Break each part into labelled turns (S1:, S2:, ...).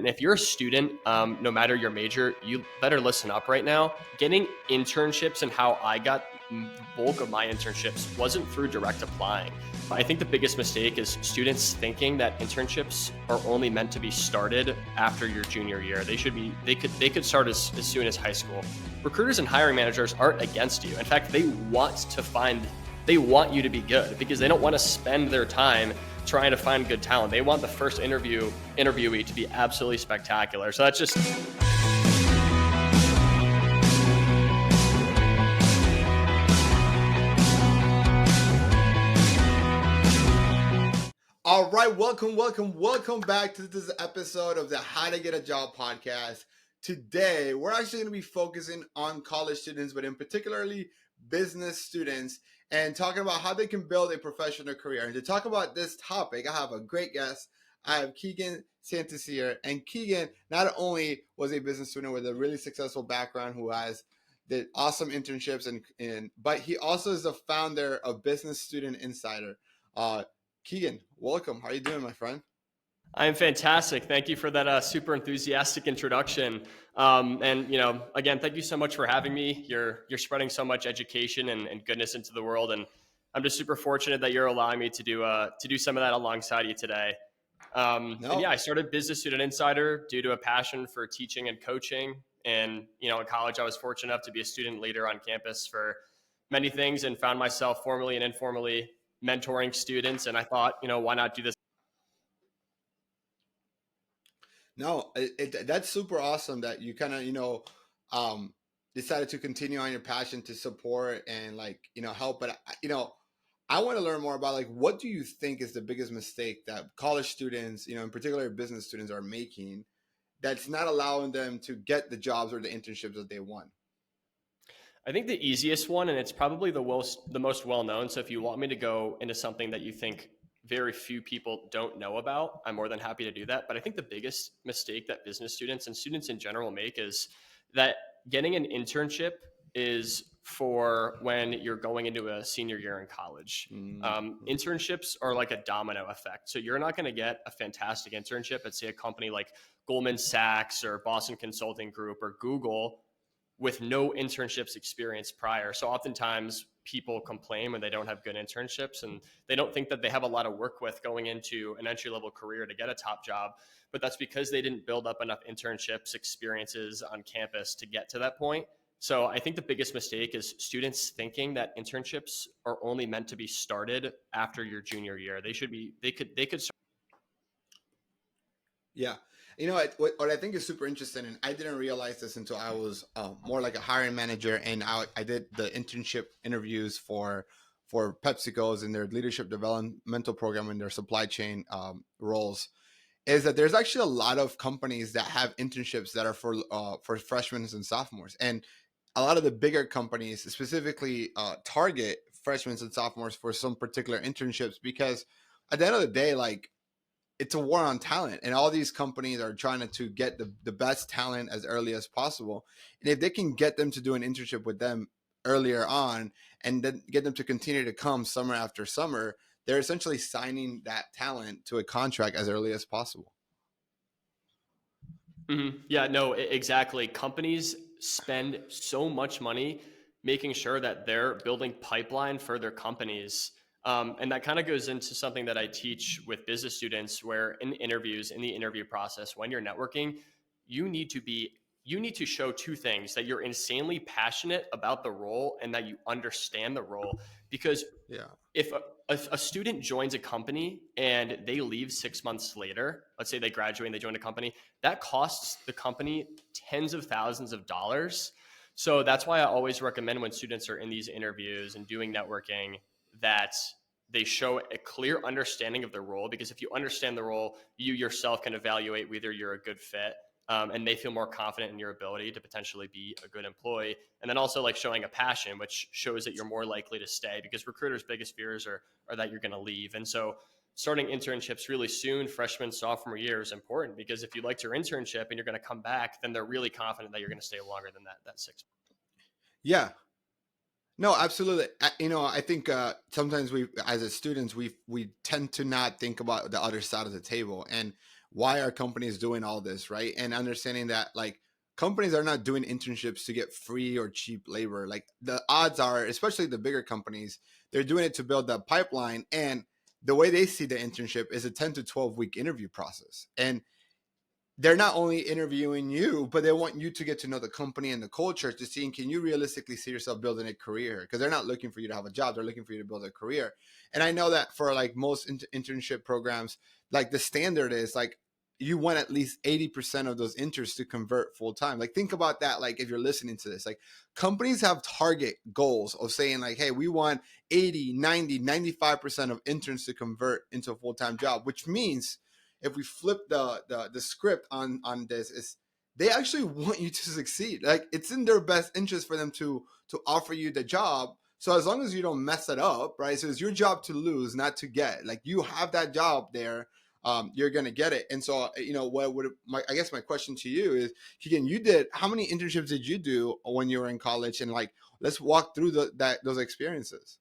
S1: important. If you're a student, no matter your major, you better listen up right now. Getting internships and how I got the bulk of my internships wasn't through direct applying. I think the biggest mistake is students thinking that internships are only meant to be started after your junior year. They could start as soon as high school. Recruiters and hiring managers aren't against you. In fact, they want you to be good because they don't want to spend their time trying to find good talent. They want the first interviewee to be absolutely spectacular. So that's just
S2: All right, welcome back to this episode of the How to Get a Job podcast. Today, we're actually going to be focusing on college students, but in particularly business students, and talking about how they can build a professional career. And to talk about this topic, I have a great guest. I have Keegan Santasiere, and Keegan not only was a business student with a really successful background who has did awesome internships, but he also is the founder of Business Student Insider. Keegan, welcome. How are you doing, my friend?
S1: I'm fantastic. Thank you for that super enthusiastic introduction. And again, thank you so much for having me. You're spreading so much education and goodness into the world, and I'm just super fortunate that you're allowing me to do some of that alongside you today. And yeah,
S2: No,
S1: I started Business Student Insider due to a passion for teaching and coaching. And in college, I was fortunate enough to be a student leader on campus for many things, and found myself formally and informally mentoring students. And I thought, why not do this?
S2: no, that's super awesome that you kind of, decided to continue on your passion to support and help. But, I want to learn more about what do you think is the biggest mistake that college students, in particular business students are making that's not allowing them to get the jobs or the internships that they want?
S1: I think the easiest one, and it's probably the most well known. So if you want me to go into something that you think very few people don't know about, I'm more than happy to do that. But I think the biggest mistake that business students and students in general make is that getting an internship is for when you're going into a senior year in college.
S2: Mm-hmm.
S1: Internships are like a domino effect. So you're not going to get a fantastic internship at, say, a company like Goldman Sachs or Boston Consulting Group or Google with no internships experience prior. So oftentimes people complain when they don't have good internships, and they don't think that they have a lot of work with going into an entry level career to get a top job. But that's because they didn't build up enough internships experiences on campus to get to that point. So I think the biggest mistake is students thinking that internships are only meant to be started after your junior year. They could start.
S2: Yeah. What I think is super interesting, and I didn't realize this until I was more like a hiring manager, and I did the internship interviews for PepsiCo's in their leadership developmental program in their supply chain roles. Is that there's actually a lot of companies that have internships that are for freshmen and sophomores, and a lot of the bigger companies specifically target freshmen and sophomores for some particular internships because at the end of the day, it's a war on talent, and all these companies are trying to get the best talent as early as possible. And if they can get them to do an internship with them earlier on and then get them to continue to come summer after summer, they're essentially signing that talent to a contract as early as possible.
S1: Yeah, no, exactly. Companies spend so much money making sure that they're building pipeline for their companies. And that kind of goes into something that I teach with business students, where in interviews, in the interview process, when you're networking, you need to be you need to show two things: that you're insanely passionate about the role and that you understand the role. Because
S2: Yeah.
S1: if a student joins a company and they leave 6 months later, let's say they graduate and they join a company, that costs the company tens of thousands of dollars. So that's why I always recommend, when students are in these interviews and doing networking, that they show a clear understanding of the role. Because if you understand the role, you yourself can evaluate whether you're a good fit, and they feel more confident in your ability to potentially be a good employee. And then also showing a passion, which shows that you're more likely to stay, because recruiters' biggest fears are that you're going to leave. And so starting internships really soon, freshman, sophomore year, is important, because if you liked your internship and you're going to come back, then they're really confident that you're going to stay longer than that 6 months.
S2: Yeah. No, absolutely. I think sometimes we, as a students, we tend to not think about the other side of the table, and why are companies doing all this, right? And understanding that like companies are not doing internships to get free or cheap labor. Like the odds are, especially the bigger companies, they're doing it to build that pipeline. And the way they see the internship is a 10 to 12 week interview process. And they're not only interviewing you, but they want you to get to know the company and the culture to see, can you realistically see yourself building a career? Because they're not looking for you to have a job, they're looking for you to build a career. And I know that for like most internship programs, like the standard is like you want at least 80% of those interns to convert full time. Like think about that. Like if you're listening to this, like companies have target goals of saying like, hey, we want 80, 90, 95% of interns to convert into a full-time job, which means if we flip the script on this, is they actually want you to succeed. Like it's in their best interest for them to offer you the job. So as long as you don't mess it up, right? So it's your job to lose, not to get. Like you have that job there, you're gonna get it. And so what would I guess my question to you is, Keegan, you did how many internships did you do when you were in college? And like let's walk through those experiences.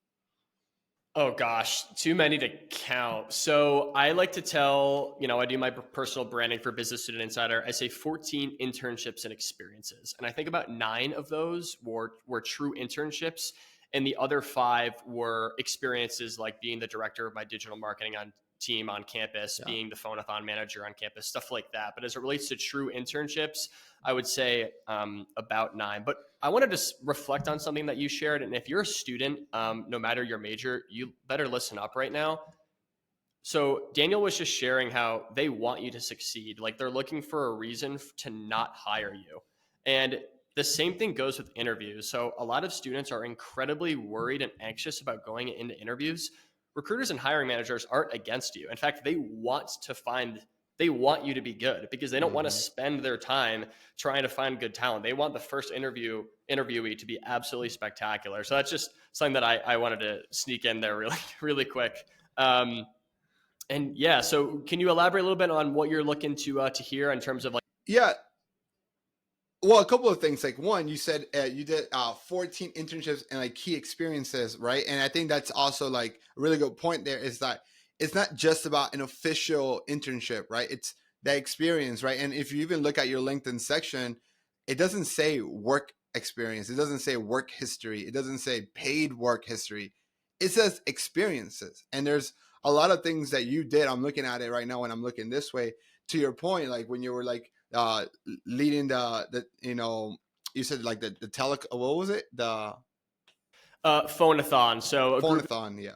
S1: Oh gosh, too many to count. So I like to tell, I do my personal branding for Business Student Insider. I say 14 internships and experiences. And I think about 9 of those were true internships. And the other 5 were experiences like being the director of my digital marketing team on campus,
S2: Yeah.
S1: being the phone-a-thon manager on campus, stuff like that. But as it relates to true internships, I would say about 9. But I wanted to reflect on something that you shared. And if you're a student, no matter your major, you better listen up right now. So Daniel was just sharing how they want you to succeed. Like they're looking for a reason to not hire you. And the same thing goes with interviews. So a lot of students are incredibly worried and anxious about going into interviews. Recruiters and hiring managers aren't against you. In fact, they want you to be good because they don't want to
S2: Mm-hmm.
S1: spend their time trying to find good talent. They want the first interviewee to be absolutely spectacular. So that's just something that I wanted to sneak in there really, really quick. And yeah, so can you elaborate a little bit on what you're looking to hear in terms of like?
S2: Yeah. Well, a couple of things. Like one, you said you did 14 internships and like key experiences, right? And I think that's also like a really good point there is that it's not just about an official internship, right? It's the experience, right? And if you even look at your LinkedIn section, it doesn't say work experience. It doesn't say work history. It doesn't say paid work history. It says experiences. And there's a lot of things that you did. I'm looking at it right now when I'm looking this way. To your point, like when you were like leading the you said like the tele what was it, the
S1: Phone-a-thon. So a group.
S2: phonathon, yeah.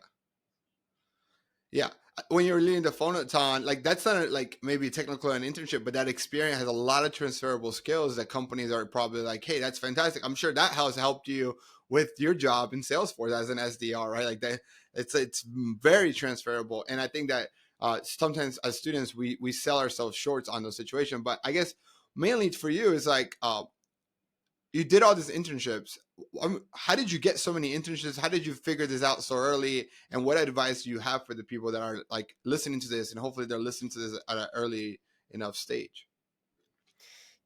S2: Yeah. When you're leading the phonathon, like that's not like maybe technical an internship, but that experience has a lot of transferable skills that companies are probably like, hey, that's fantastic. I'm sure that has helped you with your job in Salesforce as an SDR, right? Like that, it's very transferable, and I think that sometimes as students we sell ourselves short on those situations. But I guess mainly for you is like you did all these internships. How did you get so many internships? How did you figure this out so early? And what advice do you have for the people that are like listening to this, and hopefully they're listening to this at an early enough stage?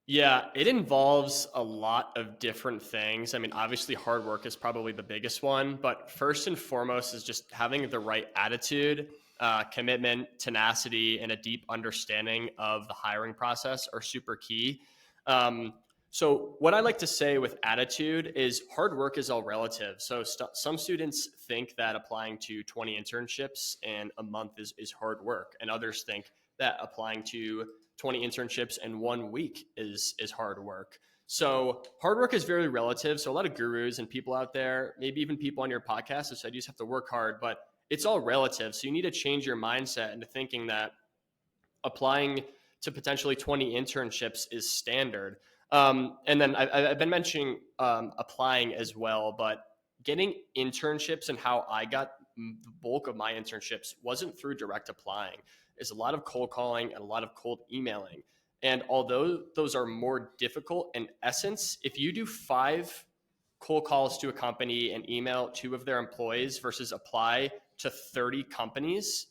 S1: Yeah, it involves a lot of different things. I mean, obviously, hard work is probably the biggest one, but first and foremost is just having the right attitude, commitment, tenacity, and a deep understanding of the hiring process are super key. Um, so, what I like to say with attitude is hard work is all relative. So, some students think that applying to 20 internships in a month is hard work, and others think that applying to 20 internships in 1 week is hard work. So hard work is very relative. So a lot of gurus and people out there, maybe even people on your podcast have said you just have to work hard, but it's all relative. So you need to change your mindset into thinking that applying to potentially 20 internships is standard. And then I've been mentioning applying as well, but getting internships and how I got the bulk of my internships wasn't through direct applying. It's a lot of cold calling and a lot of cold emailing. And although those are more difficult in essence, if you do 5 cold calls to a company and email 2 of their employees versus apply to 30 companies,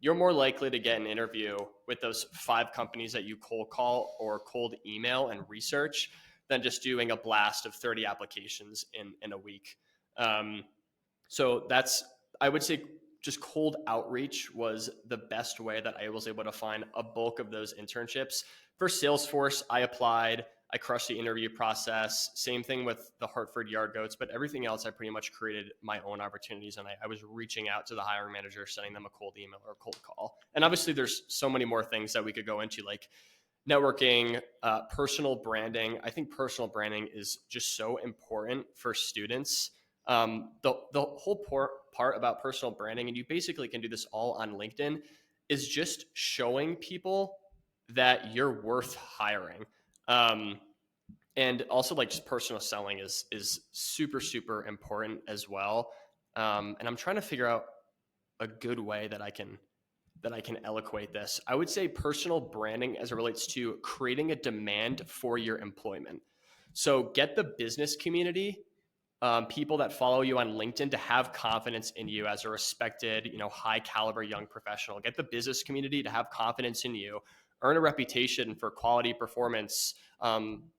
S1: you're more likely to get an interview with those 5 companies that you cold call or cold email and research than just doing a blast of 30 applications in a week. So that's, I would say, just cold outreach was the best way that I was able to find a bulk of those internships. For Salesforce, I applied. I crushed the interview process. Same thing with the Hartford Yard Goats, but everything else, I pretty much created my own opportunities, and I was reaching out to the hiring manager, sending them a cold email or a cold call. And obviously, there's so many more things that we could go into, like networking, personal branding. I think personal branding is just so important for students. The whole part about personal branding, and you basically can do this all on LinkedIn, is just showing people that you're worth hiring. Um, and also like just personal selling is super super important as well. And I'm trying to figure out a good way that I can eloquate this. I would say personal branding as it relates to creating a demand for your employment. So get the business community, people that follow you on LinkedIn, to have confidence in you as a respected, high caliber young professional. Get the business community to have confidence in you. Earn a reputation for quality performance,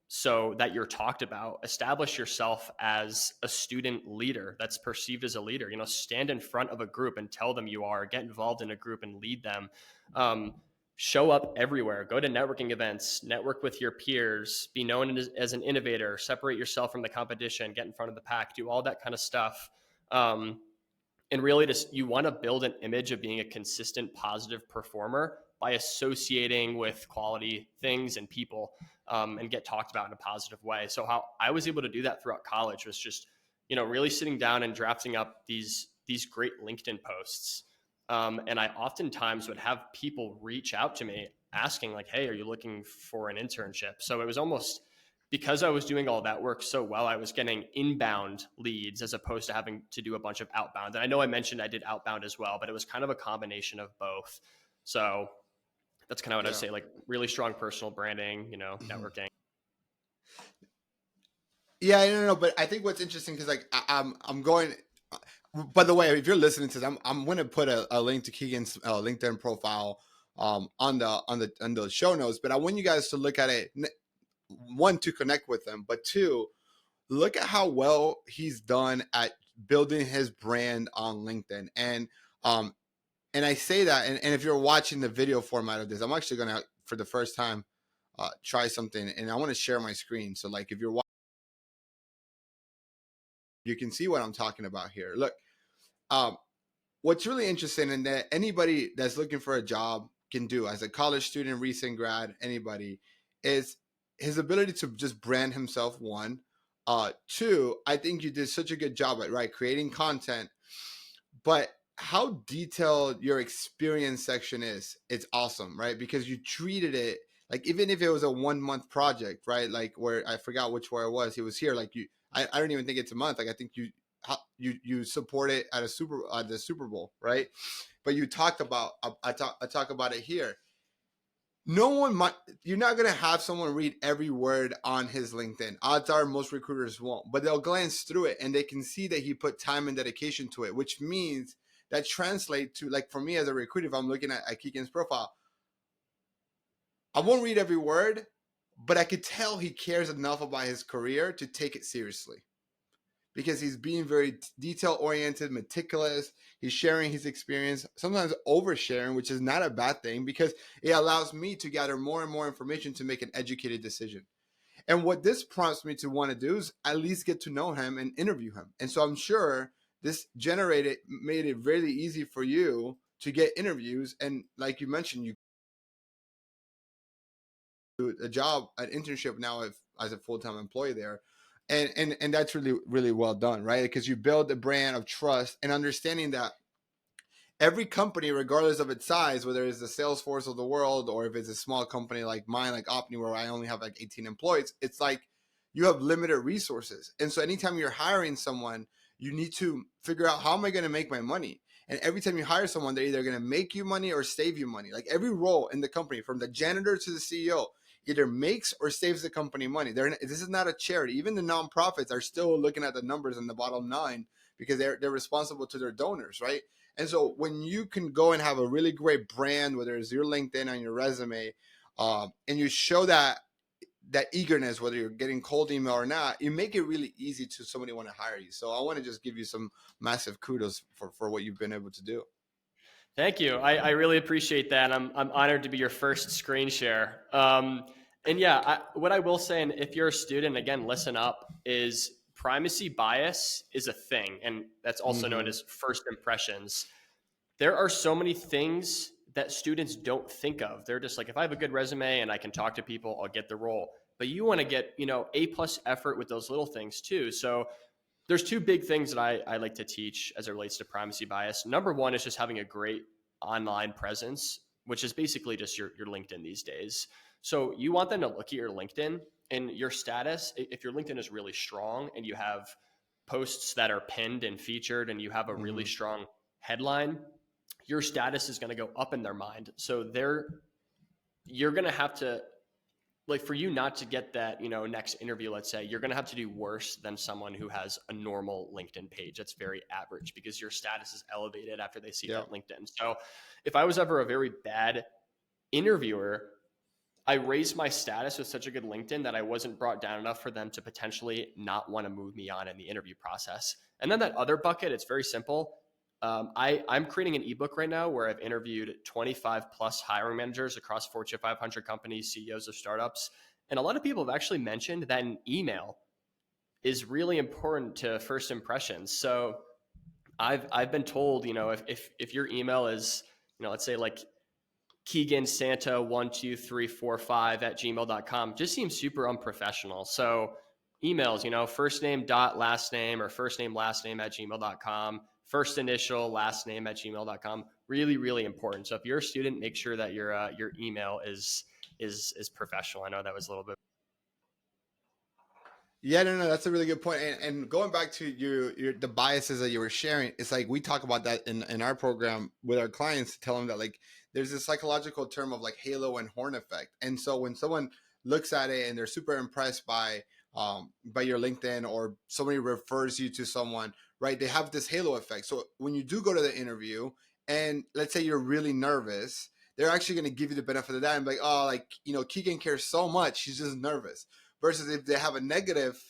S1: so that you're talked about. Establish yourself as a student leader that's perceived as a leader. Stand in front of a group and tell them you are. Get involved in a group and lead them. Um, Show up everywhere. Go to networking events, network with your peers, be known as an innovator, separate yourself from the competition, get in front of the pack, do all that kind of stuff. Um, and really, just you want to build an image of being a consistent positive performer by associating with quality things and people, and get talked about in a positive way. So how I was able to do that throughout college was just really sitting down and drafting up these great LinkedIn posts. And I oftentimes would have people reach out to me asking like, hey, are you looking for an internship? So it was almost, because I was doing all that work so well, I was getting inbound leads as opposed to having to do a bunch of outbound. And I know I mentioned I did outbound as well, but it was kind of a combination of both. So that's kind of what I'd
S2: Yeah.
S1: say, like really strong personal branding,
S2: Mhm.
S1: networking.
S2: Yeah, I don't know, but I think what's interesting because like I'm going. By the way, if you're listening to this, I'm going to put a link to Keegan's LinkedIn profile on the show notes. But I want you guys to look at it. One, to connect with him, but two, look at how well he's done at building his brand on LinkedIn. Um and I say that, and if you're watching the video format of this, I'm actually going to, for the first time, try something, and I want to share my screen. So like if you're watching, you can see what I'm talking about here. Look, um, what's really interesting, and that anybody that's looking for a job can do as a college student, recent grad, anybody, is his ability to just brand himself. One, two, I think you did such a good job at creating content, but how detailed your experience section is, it's awesome, right? Because you treated it like, even if it was a 1 month project, right? Like where I forgot where it was. He was here. Like I don't even think it's a month. Like I think you support it at the Super Bowl, right? But you talked about I talk about it here. No one might, you're not going to have someone read every word on his LinkedIn. Odds are most recruiters won't, but they'll glance through it and they can see that he put time and dedication to it, which means that translate to, like, for me as a recruiter, if I'm looking at Keegan's profile, I won't read every word, but I could tell he cares enough about his career to take it seriously, because he's being very detail oriented, meticulous. He's sharing his experience, sometimes oversharing, which is not a bad thing because it allows me to gather more and more information to make an educated decision. And what this prompts me to want to do is at least get to know him and interview him. And so I'm sure this made it really easy for you to get interviews. And like you mentioned, you do a job, an internship now as a full-time employee there. And that's really, really well done, right? Because you build a brand of trust and understanding that every company, regardless of its size, whether it's the Salesforce of the world or if it's a small company like mine, like Opni, where I only have like 18 employees, it's like you have limited resources. And so anytime you're hiring someone, you need to figure out, how am I going to make my money? And every time you hire someone, they're either going to make you money or save you money. Like every role in the company, from the janitor to the CEO, either makes or saves the company money. This is not a charity. Even the nonprofits are still looking at the numbers in the bottom line because they're responsible to their donors, right? And so when you can go and have a really great brand, whether it's your LinkedIn on your resume, and you show that eagerness, whether you're getting cold email or not, you make it really easy to somebody want to hire you. So I want to just give you some massive kudos for what you've been able to do.
S1: Thank you. I really appreciate that. I'm honored to be your first screen share. And yeah, what I will say, and if you're a student, again, listen up, is primacy bias is a thing. And that's also known
S2: Hmm.
S1: as first impressions. There are so many things that students don't think of. They're just like, if I have a good resume and I can talk to people, I'll get the role. But you want to get, A plus effort with those little things too. So there's two big things that I like to teach as it relates to primacy bias. Number one is just having a great online presence, which is basically just your LinkedIn these days. So you want them to look at your LinkedIn and your status. If your LinkedIn is really strong and you have posts that are pinned and featured and you have a really
S2: Hmm.
S1: strong headline, your status is going to go up in their mind. So you're going to have to, like, for you not to get that, next interview, let's say, you're going to have to do worse than someone who has a normal LinkedIn page that's very average, because your status is elevated after they see
S2: Yeah.
S1: that LinkedIn. So if I was ever a very bad interviewer, I raised my status with such a good LinkedIn that I wasn't brought down enough for them to potentially not want to move me on in the interview process. And then that other bucket, it's very simple. I'm creating an ebook right now where I've interviewed 25 plus hiring managers across Fortune 500 companies, CEOs of startups. And a lot of people have actually mentioned that an email is really important to first impressions. So I've been told, if your email is, let's say like Keegan Santa 12345 at gmail.com, just seems super unprofessional. So emails, first name dot last name, or first name last name at gmail.com, first initial last name at gmail.com, really, really important. So if you're a student, make sure that your email is professional. I know that was a little bit.
S2: Yeah, no, no, that's a really good point. And going back to your the biases that you were sharing, it's like we talk about that in our program with our clients to tell them that like there's this psychological term of like halo and horn effect. And so when someone looks at it and they're super impressed by your LinkedIn, or somebody refers you to someone, right? They have this halo effect. So when you do go to the interview and let's say you're really nervous, they're actually going to give you the benefit of that and be like, oh, like, Keegan cares so much, he's just nervous. Versus if they have a negative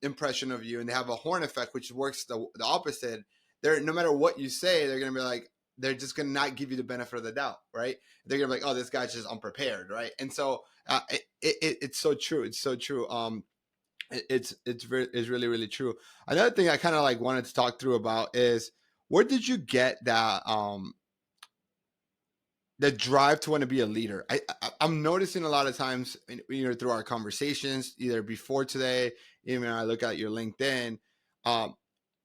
S2: impression of you and they have a horn effect, which works the opposite, they're, no matter what you say, they're going to be like, they're just going to not give you the benefit of the doubt, right? They're going to be like, oh, this guy's just unprepared, right? And so it's so true. It's so true. It's really, really true. Another thing I kind of like wanted to talk through about is, where did you get that the drive to want to be a leader? I'm noticing a lot of times, through our conversations, either before today, even when I look at your LinkedIn, um,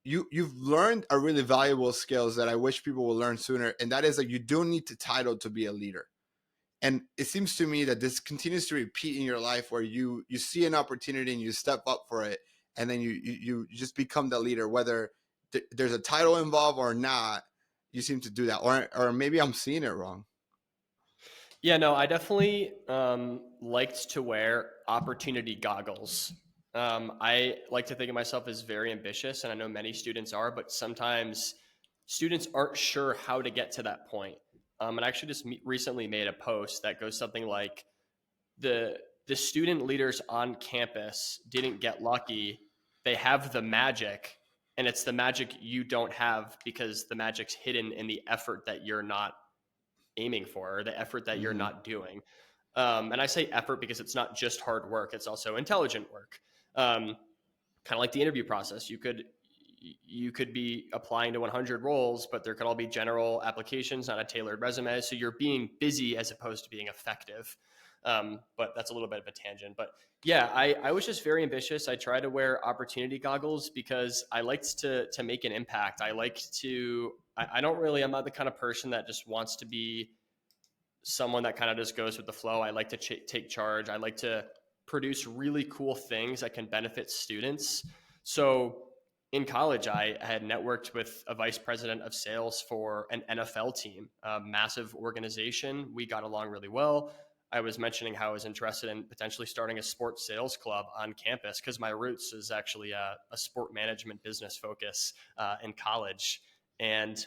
S2: you've learned a really valuable skills that I wish people would learn sooner, and that is that you don't need the title to be a leader. And it seems to me that this continues to repeat in your life, where you see an opportunity and you step up for it, and then you just become the leader, whether there's a title involved or not. You seem to do that, or maybe I'm seeing it wrong.
S1: Yeah, no, I definitely liked to wear opportunity goggles. I like to think of myself as very ambitious, and I know many students are, but sometimes students aren't sure how to get to that point. And I actually just recently made a post that goes something like, the the student leaders on campus didn't get lucky. They have the magic, and it's the magic you don't have because the magic's hidden in the effort that you're not aiming for, or the effort that you're
S2: Hmm.
S1: not doing. And I say effort because it's not just hard work; it's also intelligent work. Kind of like the interview process. You could be applying to 100 roles, but there could all be general applications, not a tailored resume. So you're being busy as opposed to being effective. But that's a little bit of a tangent. But yeah, I was just very ambitious. I try to wear opportunity goggles because I liked to make an impact. I like to. I don't really. I'm not the kind of person that just wants to be someone that kind of just goes with the flow. I like to take charge. I like to produce really cool things that can benefit students. So in college, I had networked with a vice president of sales for an NFL team, a massive organization. We got along really well. I was mentioning how I was interested in potentially starting a sports sales club on campus because my roots is actually a sport management business focus in college. And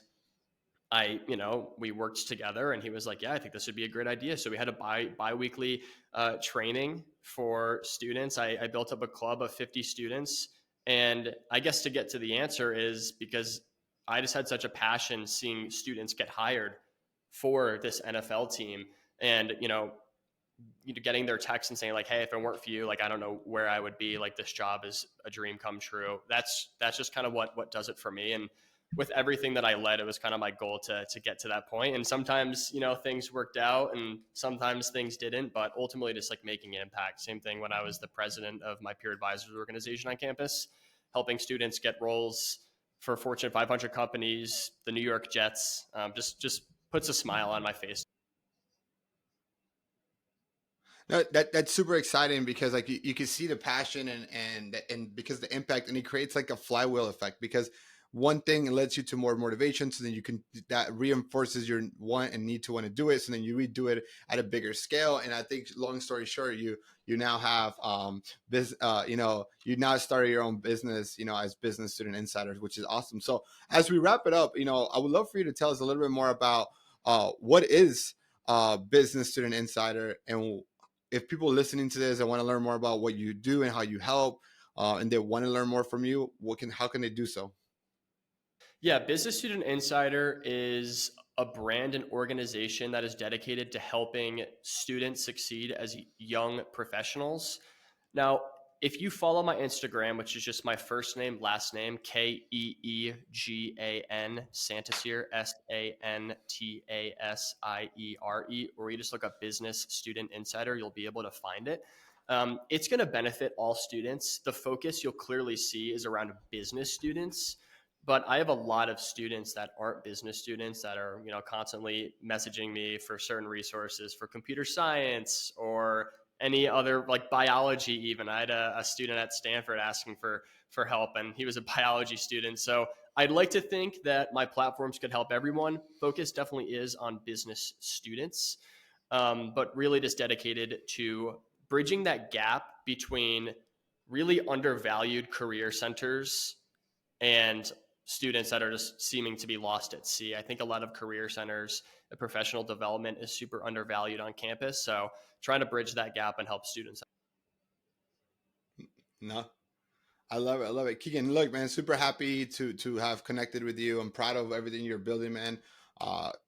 S1: we worked together, and he was like, yeah, I think this would be a great idea. So we had a bi-weekly training for students. I built up a club of 50 students. And I guess to get to the answer is because I just had such a passion seeing students get hired for this NFL team. And, getting their text and saying like, hey, if it weren't for you, like, I don't know where I would be. Like, this job is a dream come true. That's just kind of what does it for me. And with everything that I led, it was kind of my goal to get to that point. And sometimes, things worked out and sometimes things didn't, but ultimately just like making an impact. Same thing when I was the president of my peer advisors organization on campus, helping students get roles for Fortune 500 companies, the New York Jets. Just puts a smile on my face.
S2: No, that's super exciting because like you can see the passion and because the impact, and it creates like a flywheel effect, because one thing leads you to more motivation, so then you can, that reinforces your want and need to want to do it, so then you redo it at a bigger scale. And I think, long story short, you now have you now started your own business, as business student insiders, which is awesome. So as we wrap it up, I would love for you to tell us a little bit more about what is business student insider, and if people listening to this and want to learn more about what you do and how you help, and they want to learn more from you, how can they do so?
S1: Yeah, Business Student Insider is a brand and organization that is dedicated to helping students succeed as young professionals. Now, if you follow my Instagram, which is just my first name, last name, Keegan Santasiere, Santasiere, or you just look up Business Student Insider, you'll be able to find it. It's going to benefit all students. The focus you'll clearly see is around business students, but I have a lot of students that aren't business students that are, constantly messaging me for certain resources for computer science or any other, like biology. Even I had a student at Stanford asking for help, and he was a biology student. So I'd like to think that my platforms could help everyone. Focus definitely is on business students, but really just dedicated to bridging that gap between really undervalued career centers and students that are just seeming to be lost at sea. I think a lot of career centers, the professional development is super undervalued on campus. So trying to bridge that gap and help students.
S2: No, I love it. I love it. Keegan, look, man, super happy to have connected with you. I'm proud of everything you're building, man.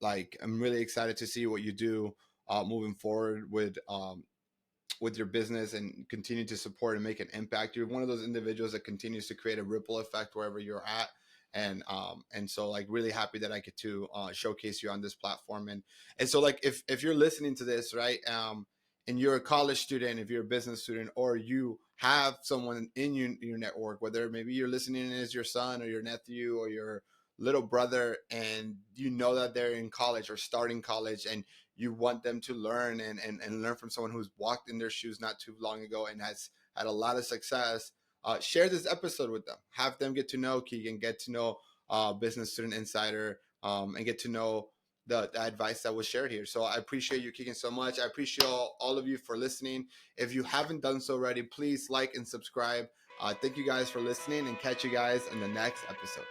S2: Like, I'm really excited to see what you do moving forward with your business, and continue to support and make an impact. You're one of those individuals that continues to create a ripple effect wherever you're at. And so, like, really happy that I get to showcase you on this platform. And so, like, if you're listening to this, right, and you're a college student, if you're a business student, or you have someone in your network, whether maybe you're listening as your son or your nephew or your little brother, and you know that they're in college or starting college, and you want them to learn and learn from someone who's walked in their shoes not too long ago and has had a lot of success, share this episode with them. Have them get to know Keegan, get to know Business Student Insider, and get to know the advice that was shared here. So I appreciate you, Keegan, so much. I appreciate all of you for listening. If you haven't done so already, please like and subscribe. Thank you guys for listening, and catch you guys in the next episode.